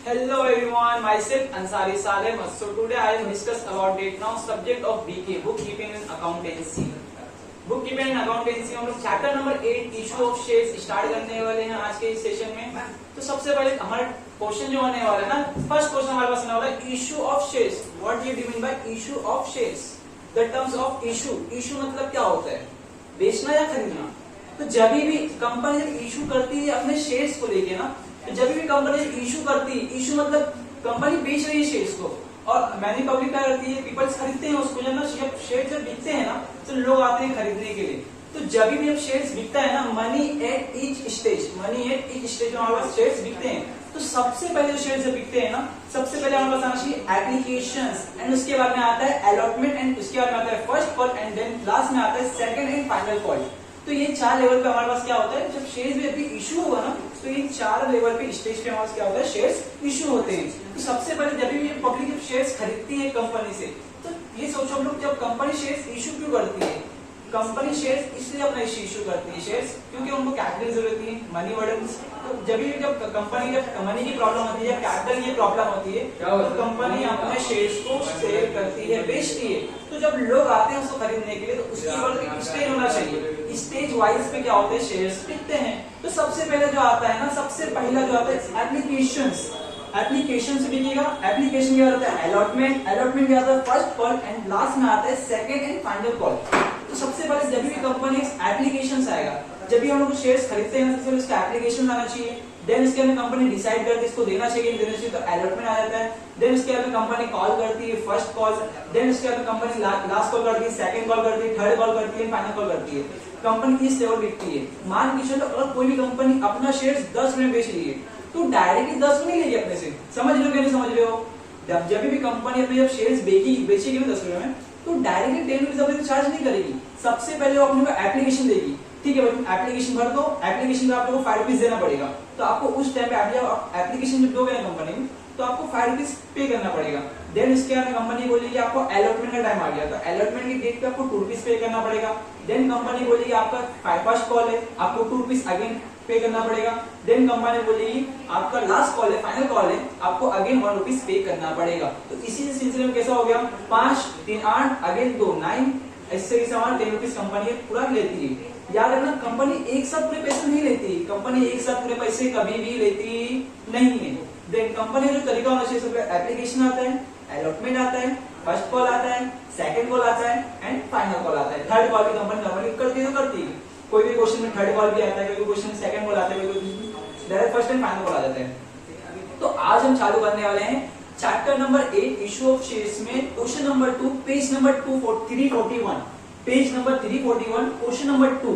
Hello everyone, myself Ansari Salem. So today I will discuss about it now subject of BK, bookkeeping and accountancy. Bookkeeping and accountancy हम लोग chapter number 8 issue of shares start करने वाले हैं आज के इस session में। तो सबसे पहले हमारा क्वेश्चन जो होने वाला है ना, फर्स्ट क्वेश्चन हमारे पास होने वाला है issue of shares. What do you mean by issue of shares? The terms of issue, issue मतलब क्या होता है? बेचना या खरीदना। तो जब भी कंपनी जब इशू करती है अपने शेयर्स को लेके ना, तो जब भी कंपनी इशू करती है, इशू मतलब कंपनी बेच रही है शेयर्स को और मैनी पब्लिक क्या करती है, पीपल्स खरीदते हैं उसको। जब ना शेयर जब बिकते हैं ना तो लोग आते हैं खरीदने के लिए। तो जब भी जब शेयर्स बिकता है ना, मनी एट ईच स्टेज में हमारे पास शेयर्स बिकते हैं। तो सबसे पहले जो शेयर्स बिकते हैं ना, सबसे पहले हमारे पास आना चाहिए एप्लीकेशंस, एंड उसके बाद में आता है अलॉटमेंट, एंड उसके बाद में आता है first call, and then last में आता है सेकंड एंड फाइनल कॉल। तो ये 4 लेवल पे हमारे पास क्या होता है, जब शेयर्स भी अभी इशू होगा ना, तो ये 4 लेवल पे स्टेज पे हमारे पास क्या होता है, शेयर्स इशू होते हैं। तो सबसे पहले जब भी पब्लिक जब शेयर्स खरीदती है कंपनी से, तो ये सोचो हम लोग, जब कंपनी शेयर्स इशू क्यों करती है? कंपनी शेयर्स इसलिए अपना इशू करती है शेयर्स क्योंकि उनको कैपिटल की जरूरत है, मनी वर्डन। तो जब कंपनी जब मनी की प्रॉब्लम होती है, कैपिटल की प्रॉब्लम होती है, तो कंपनी अपने शेयर्स को सेल करती है, बेचती है। तो जब लोग आते हैं उसको खरीदने के लिए, तो उसके बाद स्टेज होना चाहिए, स्टेज वाइज पे क्या होते हैं, शेयर्स बिकते हैं। तो सबसे पहले जो आता है ना, सबसे पहला जो आता है एप्लीकेशंस, एप्लीकेशन से बिकेगा। एप्लीकेशन क्या होता है, अलॉटमेंट, अलॉटमेंट क्या होता है, फर्स्ट कॉल, एंड लास्ट में आता है सेकंड एंड फाइनल कॉल। तो सबसे पहले जब भी कंपनी एप्लीकेशन आएगा, जब भी हम लोग शेयर्स खरीदते हैं तो उसका एप्लीकेशन आना चाहिए। देन उसके बाद कंपनी डिसाइड करती है इसको देना चाहिए नहीं देना चाहिए, तो अलॉटमेंट आ जाता है। देन उसके बाद कंपनी कॉल करती है, फर्स्ट कॉल। देन उसके बाद कंपनी लास्ट कॉल करती है, सेकंड कॉल करती है, थर्ड कॉल करती है, फाइनल कॉल करती है। कंपनी इस लेवल बिकती है। मान के चलो अगर कोई भी कंपनी अपना शेयर्स 10 में बेच रही है, तो डायरेक्टली 10 नहीं लेगी अपने से। समझ रहे हो कि नहीं समझ रहे हो? जब भी कंपनी अपने जब शेयर्स बेचेगी 10 रुपए में, तो डायरेक्टली 10 रुपीज अपने चार्ज नहीं करेगी। सबसे पहले वो अपने को एप्लीकेशन देगी। ठीक है भाई, एप्लीकेशन भर दो, एप्लीकेशन का आपको 5 रुपीज देना पड़ेगा। तो आपको उस टाइम पे एप्लीकेशन जब दोगे ना कंपनी में, तो आपको 5 रुपीज पे करना पड़ेगा। देन इसके बाद कंपनी बोलेगी आपको अलॉटमेंट का टाइम आ गया, तो अलॉटमेंट की डेट पे आपको 2 रुपीज पे करना पड़ेगा। देन कंपनी बोलेगी आपका फर्स्ट कॉल है, आपको 2 रुपीज अगेन पे करना पड़ेगा। देन कंपनी बोलेगी आपका लास्ट कॉल है, फाइनल कॉल है, आपको अगेन 1 रुपीज पे करना पड़ेगा। तो इसी सिलसिले में कैसा हो गया, 5 3 8 अगेन 2 9, ऐसे हमारा 10 रुपीज कंपनी पूरा लेती है। याद रखना, कंपनी एक साथ पूरे पैसे नहीं लेती, कंपनी एक साथ पूरे पैसे कभी भी लेती नहीं है। देन कंपनी जो तरीका होना चाहिए, एप्लीकेशन आता है, अलॉटमेंट आता है, फर्स्ट कॉल आता है, सेकंड कॉल आता है, एंड फाइनल कॉल आता है। थर्ड कॉल भी कंपनी नॉर्मली करती है। कोई भी क्वेश्चन में थर्ड कॉल भी आता है, कोई क्वेश्चन में सेकंड कॉल आता है, कोई direct first and final call आ जाता है। तो आज हम चालू करने वाले हैं chapter number 8 issue of shares में question number 2, page number 341, page number 341, question number 2।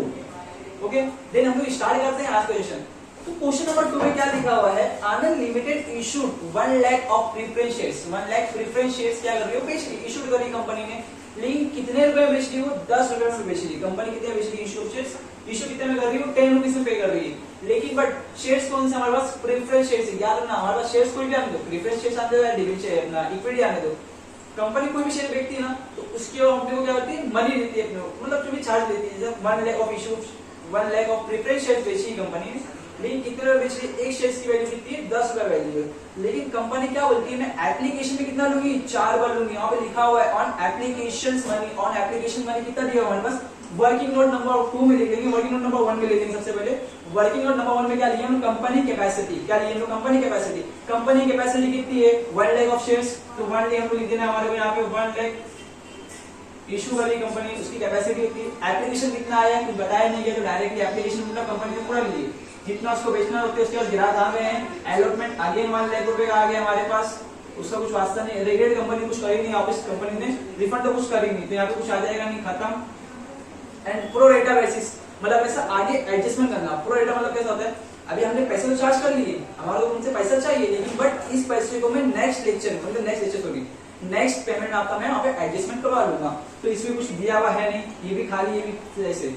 Okay, then हम लोग स्टार्ट करते हैं आज क्वेश्चन। तो क्वेश्चन नंबर 2 में क्या लिखा हुआ है, Anand limited issued 1 lakh of preference shares. 1 lakh preference shares क्या कर रही हो, बेच रही, इशूड कर रही कंपनी ने। लेकिन कितने रुपए में बेच रही हो, 10 रुपए में बेच रही है कंपनी। कितने बेच रही है इशू ऑफ शेयर्स, इशू कितने में कर रही हो, 10 रुपीज में पे कर रही है। लेकिन बट शेयर्स कौन से हमारे पास, प्रेफरेंस शेयर्स। याद रखना, हमारे पास शेयर्स कोई भी आने दो, प्रेफरेंस शेयर्स आने दो या डिविडेंड अपना इक्विटी आने दो। कंपनी कोई भी शेयर बेचती है ना, तो उसके अपने को क्या होती है, मनी देती है, मतलब जो भी चार्ज देती है। जब 1 lakh of issue 1 lakh of preference shares बेची कंपनी ने, लेकिन कितने रुपए बेच रही है, एक शेयर की वैल्यू कितनी है, 10 रुपए वैल्यू है। लेकिन कंपनी क्या बोलती है, मैं एप्लीकेशन में कितना लूंगी, 4 बार लूंगी। यहाँ पे लिखा हुआ है on application money, on application money कितना दिया हमारे पास, वर्किंग नोट नंबर 2 में लिख लेंगे, वर्किंग नोट नंबर 1 में ले लेंगे। सबसे पहले वर्किंग नोट नंबर 1 में क्या लिया हम, कंपनी कैपेसिटी। क्या लिए हम, कंपनी कैपेसिटी। कंपनी कैपेसिटी कितनी है, 1 लाख ऑफ शेयर्स, तो 1 लाख हमको लिख देना हमारे को यहाँ पे, 1 लाख इशू वाली कंपनी, उसकी कैपेसिटी होती है। एप्लीकेशन कितना आया कुछ बताया नहीं है, तो डायरेक्टली एप्लीकेशन मतलब कंपनी ने पूरा लिए, जितना उसको बेचना होता है उसके बाद ग्राहक आ गए हैं। अलॉटमेंट अगेन 1 लाख रुपए का आ गया हमारे पास, उसका कुछ वास्ता नहीं, रेगुलेट कंपनी कुछ करी नहीं, ऑफिस कंपनी ने रिफंड तो कुछ करी नहीं, तो यहाँ पे कुछ आ जाएगा नहीं, खत्म। एंड प्रो रेटा बेसिस, मतलब ऐसा आगे एडजस्टमेंट करना। प्रो रेटा मतलब कैसा होता है, अभी हमने पैसे तो चार्ज कर लिए, हमारे को उनसे पैसा चाहिए, लेकिन बट इस पैसे को मैं नेक्स्ट लेक्चर नेक्स्ट पेमेंट आपका मैं वहाँ पे एडजस्टमेंट करवा लूंगा। तो इसमें कुछ दिया हुआ है नहीं, ये भी खाली, ये भी ऐसे।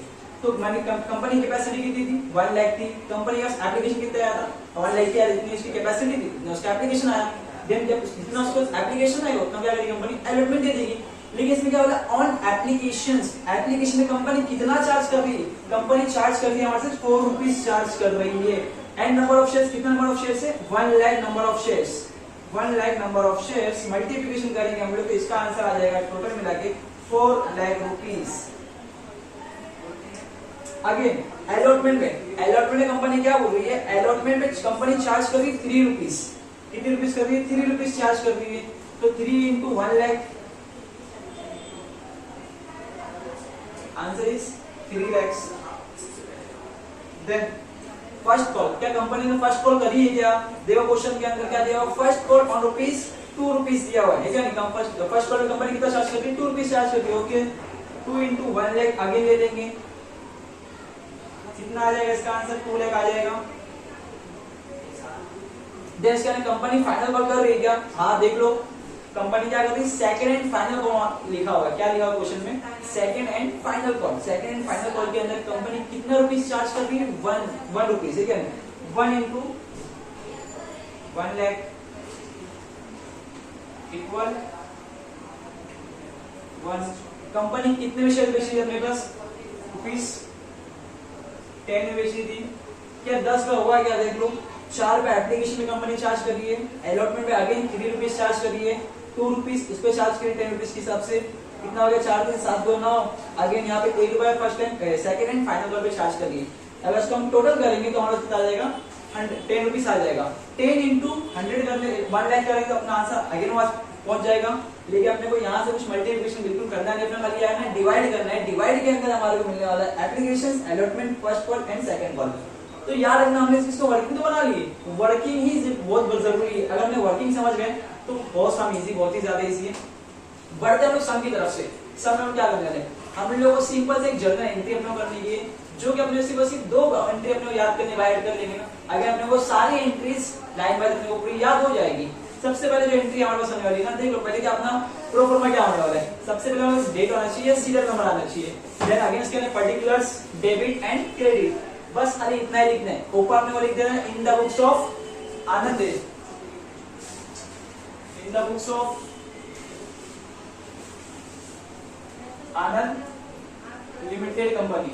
तो मैंने कंपनी कैपेसिटी कितनी थी, 1 लाख थी। कंपनी का एप्लीकेशन कितना आया था, 1 लाख की इतनी उसकी कैपेसिटी थी, उसका एप्लीकेशन आया। देन जब जितना उसको एप्लीकेशन आएगा उतना क्या करेगी कंपनी, अलॉटमेंट दे देगी। लेकिन इसमें क्या बोला, ऑन एप्लीकेशंस, एप्लीकेशन में कंपनी कितना चार्ज कर रही है, कंपनी चार्ज कर रही है हमारे से 4 रुपीज चार्ज कर रही है। एंड नंबर ऑफ शेयर्स, कितना नंबर ऑफ शेयर्स है 1 lakh number of shares, 1 lakh number of shares multiplication करेंगे हम लोग तो इसका आंसर आ जाएगा टोटल मिला के 4 लाख रुपीस। अगेन अलॉटमेंट में कंपनी क्या बोल रही है, अलॉटमेंट में कंपनी चार्ज कर रही है 3 रुपीस, कितनी रुपीस कर रही है 3 रुपीस चार्ज कर रही है, तो 3 into 1 lakh, answer is 3 lakhs। Then first call, क्या कंपनी ने फर्स्ट कॉल करी है क्या, देखो क्वेश्चन के अंदर क्या दिया हुआ, first call on rupees 2 rupees दिया हुआ है क्या नहीं, फर्स्ट कॉल में कंपनी कितना चार्ज करती है 2 रुपीस चार्ज करती है, ओके 2 इंटू 1 लाख आगे ले लेंगे, कितना आ जाएगा इसका आंसर 2 लाख आ जाएगा। देन इसके अंदर कंपनी फाइनल कॉल कर रही है क्या, हाँ देख लो कंपनी क्या कर रही है सेकंड एंड फाइनल कॉल लिखा हुआ है, क्या लिखा हुआ क्वेश्चन में second and final call, second and final call के अंदर कंपनी कितना रुपीस चार्ज कर रही है 1 रुपीस है क्या, 1 इंटू 1 लाख इक्वल 1। कंपनी कितने में शेयर बेची थी अपने पास रुपीस 10 में बेची थी क्या, 10 का हुआ क्या देख लो, 4 पे एप्लीकेशन में कंपनी चार्ज कर रही है, अलॉटमेंट पे अगेन 3 रुपीस चार्ज कर रही है, 2 रुपीस इस पे चार्ज करिए 10 रुपीस के हिसाब से, कितना हो गया 4 3 7 2 9, अगेन यहाँ पे 1 रुपया first time second and final call पे चार्ज कर रही है। अगर इसको हम टोटल करेंगे तो हमारा कितना आ जाएगा 10 रुपीस आ जाएगा, 10 इंटू 100 करने 1 लाख करेंगे तो अपना आंसर अगेन वहां पहुंच जाएगा, लेकिन अपने को यहाँ से कुछ मल्टीप्लिकेशन बिल्कुल करना नहीं, अपना खाली आना डिवाइड करना है, डिवाइड के अंदर हमारे को मिलने वाला है applications, allotment, first call and second call. तो याद रखना हमने इसको वर्किंग तो बना ली, वर्किंग ही बहुत जरूरी है, अगर हमने वर्किंग समझ गए तो बहुत सम इजी, बहुत ही ज्यादा इजी है। बढ़ते हम लोग सम की तरफ से, सम में हम क्या करने वाले, हम लोगों को सिंपल से एक जर्नल एंट्री अपने करनी है, जो कि अपने सिर्फ 2 एंट्री अपने याद करने बाय कर लेंगे ना, अगर अपने को सारी एंट्रीज लाइन बाय अपने को पूरी याद हो जाएगी। सबसे पहले जो एंट्री हमारे पास आने वाली है ना, देख लो पहले क्या अपना प्रो फॉर्मा क्या होने वाला है, सबसे पहले हमारे डेट आना चाहिए, सीरियल नंबर आना चाहिए, देन आगे इसके अंदर पर्टिकुलर्स, डेबिट एंड क्रेडिट, बस खाली इतना ही लिखना है। ऊपर आपने को लिख देना है in the books of Anand, in the books of Anand limited company,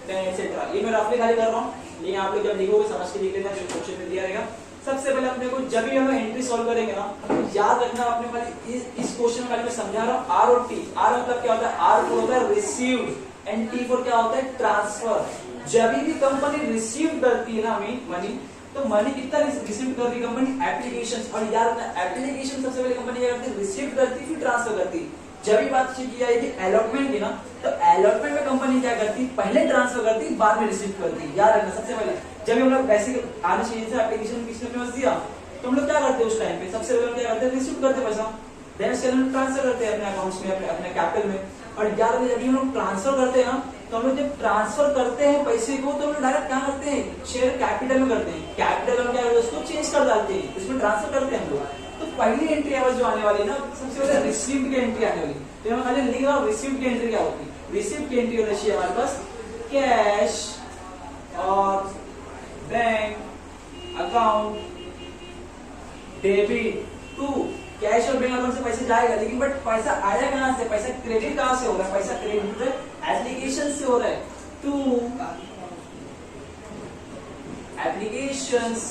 then etcetera. ये मैं रफली खाली कर रहा हूं, लेकिन आप लोग जब लिखोगे समझ के लिख लेना जो क्वेश्चन में दिया रहेगा। सबसे पहले अपने को जब भी हम एंट्री सॉल्व करेंगे ना, याद रखना अपने वाली इस क्वेश्चन में मैं समझा रहा हूं आर और टी। आर मतलब क्या होता है, आर फॉर होता है रिसीव्ड एंड टी फॉर क्या होता है ट्रांसफर। जब भी कंपनी रिसीव करती है ना मनी, तो मनी कितना रिसीव कर रही है कंपनी, एप्लीकेशंस। और याद रखना एप्लीकेशन सबसे पहले कंपनी क्या करती है, रिसीव करती फिर ट्रांसफर करती। जब भी बात की जाएगी अलॉटमेंट की ना, तो अलॉटमेंट में कंपनी क्या करती, पहले ट्रांसफर करती बाद में रिसीव करती। याद रखना सबसे पहले जब भी हम लोग पैसे आने चाहिए थे एप्लीकेशन किसने अपने दिया, तो हम लोग क्या करते हैं उस टाइम पे, सबसे पहले क्या करते हैं रिसीव करते पैसा, देन उसके बाद ट्रांसफर करते हैं अपने अकाउंट्स में, अपने कैपिटल में। और याद रखना जब भी हम लोग ट्रांसफर करते हैं ना, तो हम लोग जब ट्रांसफर करते हैं पैसे को, तो हम लोग डायरेक्ट क्या करते हैं, शेयर कैपिटल में करते हैं। कैपिटल में क्या करते हैं, उसको चेंज कर डालते हैं, उसमें ट्रांसफर करते हैं हम लोग। तो पहली एंट्री आवाज जो आने वाली ना, सबसे पहले रिसीव्ड की एंट्री आने वाली। तो मैं खाली लिख रहा हूं रिसीव्ड की एंट्री क्या होती है। रिसीव्ड की एंट्री होनी चाहिए हमारे पास कैश और bank account debit to. Cash और बैंक अकाउंट से पैसे जाएगा, लेकिन बट पैसा आया कहां से, पैसा क्रेडिट कहां से हो रहा है, पैसा क्रेडिट एप्लीकेशन से हो रहा है टू एप्लीकेशंस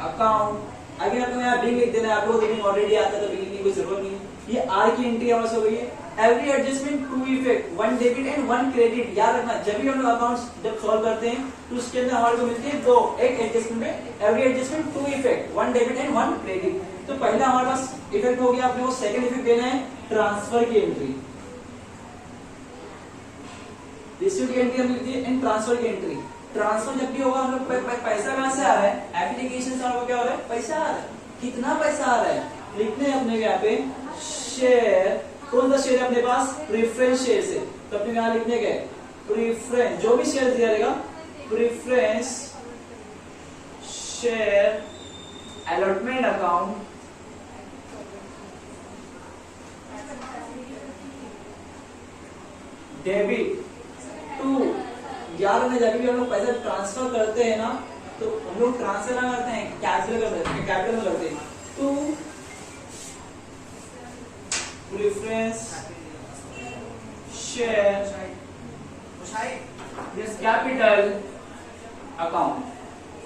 अकाउंट। आगे आपको यहाँ बिल लिख देना है, आप लोगों को बिल ऑलरेडी आता है तो बिल लिखने की कोई जरूरत नहीं है। ये आर की एंट्री हमारे हो गई है। Every adjustment to effect, 1 debit and 1 credit. याद रखना जब भी हम लोग अकाउंट्स जब सॉल्व करते हैं तो उसके अंदर हमारे को मिलती है 2, एक एडजस्टमेंट में every adjustment to effect, 1 debit and 1 credit. तो पहला हमारे पास इफेक्ट हो गया, अपने को सेकंड इफेक्ट देना है ट्रांसफर की एंट्री। रिसीव की एंट्री हम लिखते हैं एंड ट्रांसफर की एंट्री। ट्रांसफर जब भी होगा हम लोग पैसा कहां से आ रहा है, एप्लीकेशन से हमारे क्या हो रहा है, पैसा आ रहा है। कितना पैसा आ रहा है लिखते हैं अपने यहाँ पे शेयर। कौन सा शेयर है अपने पास, प्रेफरेंस शेयर से, तो अपने यहाँ लिखने के प्रेफरेंस, जो भी शेयर दिया रहेगा preference share allotment account debit to. यार में जब भी हम लोग पैसा ट्रांसफर करते हैं ना, तो हम लोग ट्रांसफर ना करते हैं कैपिटल में करते हैं to preference share capital account.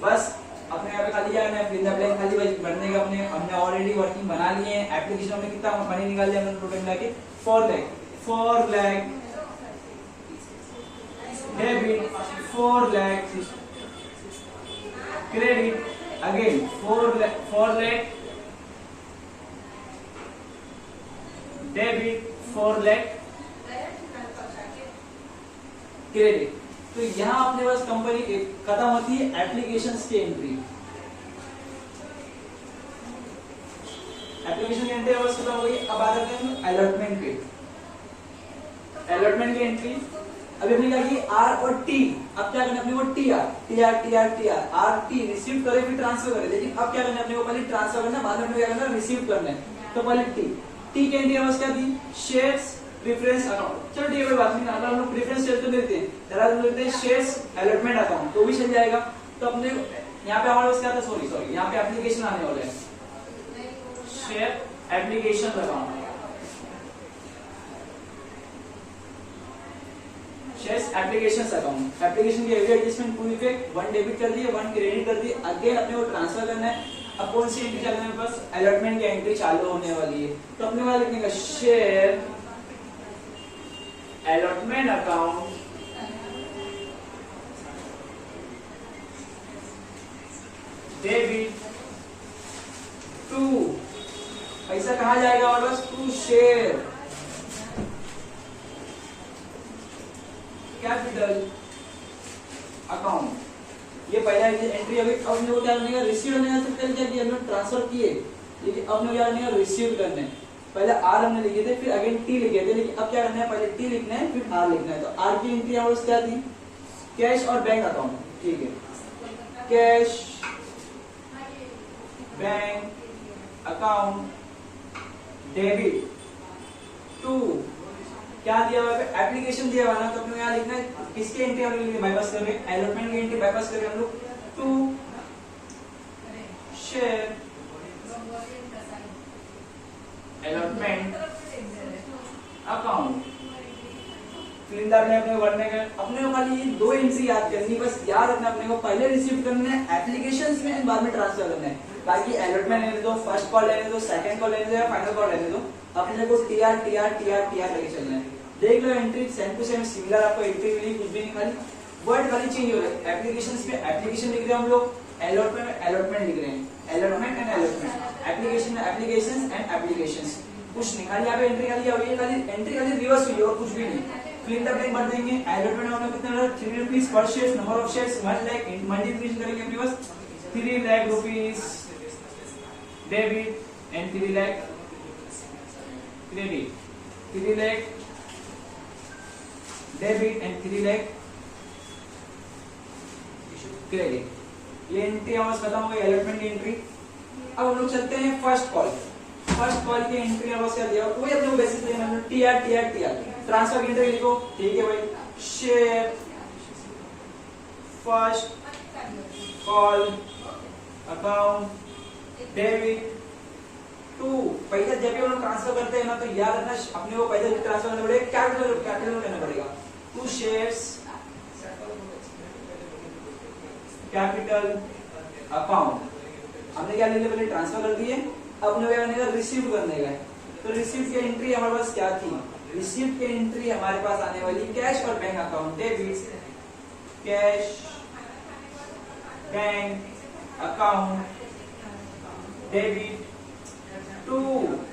बस अपने यहाँ पे खाली जाना है, फिल द ब्लैंक खाली भरने का। हमने ऑलरेडी वर्किंग बना लिए हैं। एप्लीकेशन हमने कितना मनी निकाल लिया हमने टोटल मिला के 4 lakh. 4 lakh debit, 4 lakh credit, again 4 lakh debit, 4 lakh credit. तो यहाँ अपने पास कंपनी खत्म होती है एप्लीकेशंस की एंट्री। एप्लीकेशन की एंट्री बस खत्म हो गई। अब आ जाते हैं अलॉटमेंट पे। अलॉटमेंट की एंट्री अभी हमने क्या की आर और टी। अब क्या करना है अपने को टीआर आर टी रिसीव करे फिर ट्रांसफर करे। लेकिन अब क्या करना है अपने को पहले ट्रांसफर करना, बाद में क्या करना रिसीव करना है। तो पहले टी की एंट्री बस क्या थी शेयर्स प्रेफरेंस अकाउंट। चलो ठीक है कोई बात नहीं, अगर हम लोग प्रेफरेंस शेयर तो देते हैं, जरा हम लेते हैं शेयर्स अलॉटमेंट अकाउंट तो भी चल जाएगा। तो अपने यहाँ पे हमारे पास क्या था, सॉरी यहाँ पे एप्लीकेशन आने वाला है share application account. Shares applications account. Application की every adjustment to effect 1 debit कर दिए 1 क्रेडिट कर दिए। अगेन अपने को ट्रांसफर करना है। अब कौन सी एंट्री चलने में बस अलॉटमेंट की एंट्री चालू होने वाली है। तो अपने को लिखने का share allotment account debit to, पैसा कहाँ जाएगा और बस टू शेयर कैपिटल अकाउंट। ये पहला एंट्री अभी। अब हमने क्या करने का रिसीव करने का, सबसे क्या किया हमने ट्रांसफर किए, लेकिन अब हमने क्या करने का रिसीव करने। पहले आर हमने लिखे थे फिर अगेन टी लिखे थे, लेकिन अब क्या करना है पहले टी लिखना है फिर आर लिखना है। तो आर की एंट्री हमारे क्या थी कैश और बैंक अकाउंट। ठीक है cash bank account debit to क्या दिया हुआ है एप्लीकेशन दिया हुआ ना। तो अपने यहाँ लिखना है किसकी एंट्री हम लोग बाईपास कर रहे हैं, अलॉटमेंट की एंट्री बाईपास कर रहे हैं हम लोग। To share allotment account. फिर अपने को भरने का, अपने को खाली ये 2 एंट्री याद करनी, बस याद रखना अपने को पहले रिसीव करना है एप्लीकेशंस में, बाद में ट्रांसफर करना है। बाकी अलॉटमेंट लेने दो, फर्स्ट कॉल लेने दो, सेकंड कॉल लेने दो या फाइनल कॉल लेने दो, अपने को टीआर लेके चलना है। देख लो entry same to same similar आपको एंट्री मिली, कुछ भी नहीं, खाली वर्ड खाली चेंज हो रहा है। एप्लीकेशंस में एप्लीकेशन लिख रहे हैं हम लोग, अलॉटमेंट में अलॉटमेंट लिख रहे हैं, अलॉटमेंट एंड अलॉटमेंट। एप्लीकेशन में एप्लीकेशंस एंड एप्लीकेशंस, कुछ नहीं, खाली यहाँ पे एंट्री खाली हुई है, खाली एंट्री खाली रिवर्स हुई है और कुछ भी नहीं। फिल द ब्लैंक भर देंगे। अलॉटमेंट में कितना 3 रुपीस पर share, number of shares 1 lakh, multiplication करेंगे अपने पास 3 lakh rupees debit and 3 lakh credit, 3 lakh debit and 3 lakh credit. ये एंट्री हमारे खत्म हो गई अलॉटमेंट की एंट्री। अब हम लोग चलते हैं फर्स्ट कॉल। फर्स्ट कॉल की एंट्री हमारे क्या दिया वही अपने को बेसिक देना है, टीआर ट्रांसफर की एंट्री लिखो। ठीक है भाई, share first call account debit to. पैसा जब भी हम लोग ट्रांसफर करते हैं ना तो याद रखना अपने को पैसा ट्रांसफर करना पड़ेगा कैपिटल करना पड़ेगा। To shares capital account. हमने क्या लेने पहले ट्रांसफर कर दिए, अब अपने क्या करने का रिसीव करने का है। तो रिसीव की एंट्री हमारे पास क्या थी, रिसीव की एंट्री हमारे पास आने वाली कैश और bank account debit, cash bank account debit to.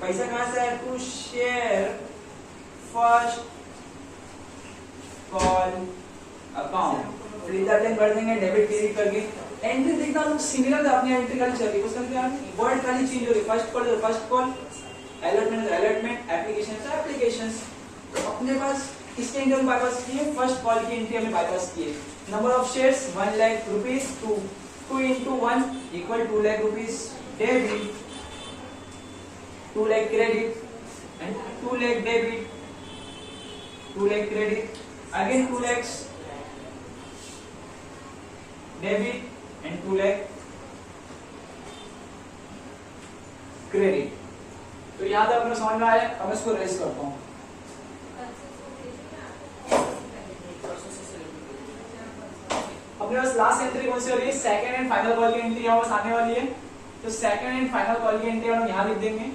पैसा कहां से है, to share first call account. फिर भर देंगे डेबिट क्रेडिट करके। एंट्री देखना लोग सिमिलर है, अपनी एंट्री खाली चल रही है, उसका क्या वर्ड खाली चेंज हो रही है। First call allotment applications. तो अपने पास किसके एंट्री हम बाईपास किए, फर्स्ट कॉल की एंट्री हमें बाईपास किए। Number of shares 1 lakh rupees, 2 into 1 equal 2 lakh rupees debit, 2 lakh credit and 2 lakh debit, 2 lakh credit again 2 lakhs debit and 2 lakh credit. तो यहां तक अपने समझ में आया। अब इसको रेस करता हूं। अपने अपने पास लास्ट एंट्री कौन सी हो रही है, सेकंड एंड फाइनल कॉल की एंट्री हमारे पास आने वाली है। तो सेकंड एंड फाइनल कॉल की एंट्री हम यहाँ लिख देंगे।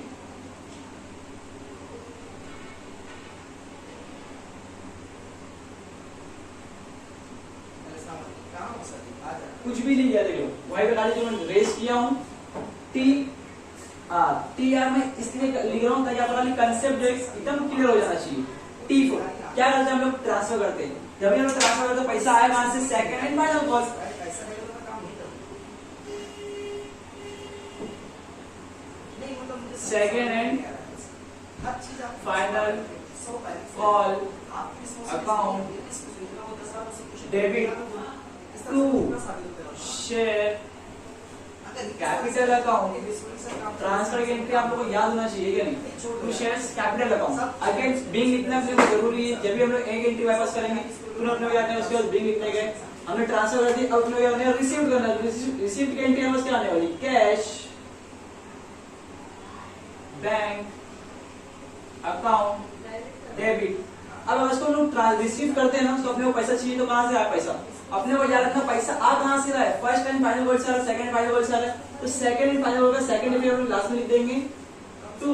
कुछ भी नहीं किया, देखो वही पे खाली जो मैं रेस किया हूँ टी आर में इसलिए लिख रहा हूँ ताकि आपका कंसेप्ट जो एकदम क्लियर हो जाना चाहिए। टी को क्या करते हैं हम लोग, ट्रांसफर करते हैं। जब भी हम लोग ट्रांसफर करते हैं पैसा आएगा कहां से, second and final call. Second and final call account debit to share capital account. Transfer की एंट्री आप लोगों को याद होना चाहिए क्या नहीं, to shares capital account. Against being लिखना अपने को जरूरी है। जब भी हम लोग एक एंट्री वापस करेंगे तुरंत अपने को याद है, उसके बाद बिंग लिखने गए हमने ट्रांसफर कर दी, अब अपने को याद है रिसीव करना। रिसीव की एंट्री हमारे क्या आने वाली, कैश बैंक अकाउंट डेबिट। अब इसको हम लोग रिसीव करते हैं ना, तो अपने को पैसा चाहिए, तो कहां से आया पैसा, अपने को याद रखना पैसा आ कहां से रहा है, फर्स्ट एंड फाइनल कॉल से आ रहा है, सेकंड एंड फाइनल कॉल से आ रहा है। तो सेकंड एंड फाइनल कॉल का सेकंड एंट्री हम लोग लास्ट में लिख देंगे टू,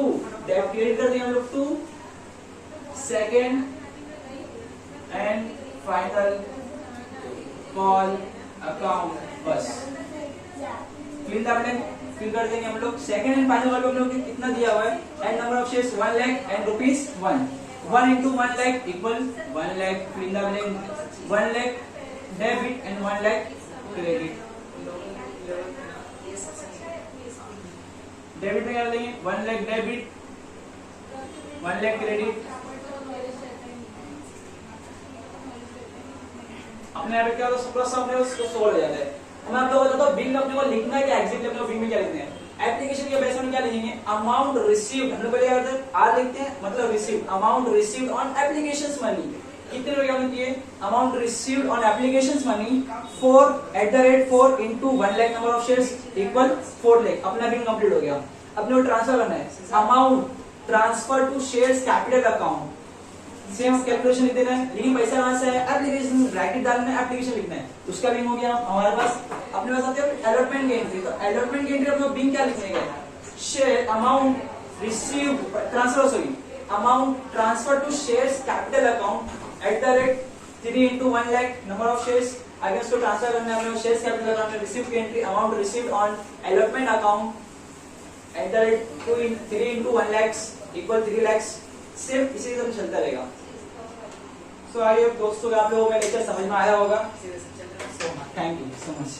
डेबिट क्रेडिट कर देंगे हम लोग to second and final call account, बस फिल कर देंगे हम लोग। सेकंड एंड फाइनल कॉल पे हम लोग कितना दिया हुआ है, and number of shares 1 lakh and rupees 1 into 1 lakh equal 1 lakh, fill the blank 1 lakh debit and 1 lakh credit। Debit में क्या लेंगे, 1 lakh डेबिट 1 lakh क्रेडिट। अपने यहाँ पे क्या होता है, सब उसको सोल्व हो जाता है। मैं आप लोगों को बताता हूँ बिल में अपने को लिखना है क्या, एग्जैक्टली अपने को बिल में क्या लिखना है। एप्लीकेशन के बेस में क्या लिखेंगे, अमाउंट रिसीव्ड, हम लोग पहले क्या करते हैं आर लिखते हैं, मतलब received, amount received on applications money. कितने रुपए हमने दिए, amount received on applications money 4 into 1 lakh number of shares equal 4 lakh। अपना बिल कंप्लीट हो गया। अपने को ट्रांसफर करना है, amount transfer to shares capital account, same calculation लिख देना है। लेकिन पैसा कहां से है, एप्लीकेशन ब्रैकेट डालना है, एप्लीकेशन लिखना है, उसका बिंग हो गया हमारे पास। अपने पास आते हैं अलॉटमेंट की एंट्री, तो अलॉटमेंट की एंट्री अपने बिंग क्या लिखने गए, share amount received transfer, sorry amount transfer to shares capital account @3 into 1 lakh number of shares. अगर इसको ट्रांसफर करना है अपने शेयर्स कैपिटल अकाउंट में, रिसीव्ड की entry amount received on allotment account @3 into 1 lakhs equal 3 lakhs। सिर्फ इसी तरह चलता रहेगा। तो आइए दोस्तों, आप लोगों का लेक्चर समझ में आया होगा। Thank you so much.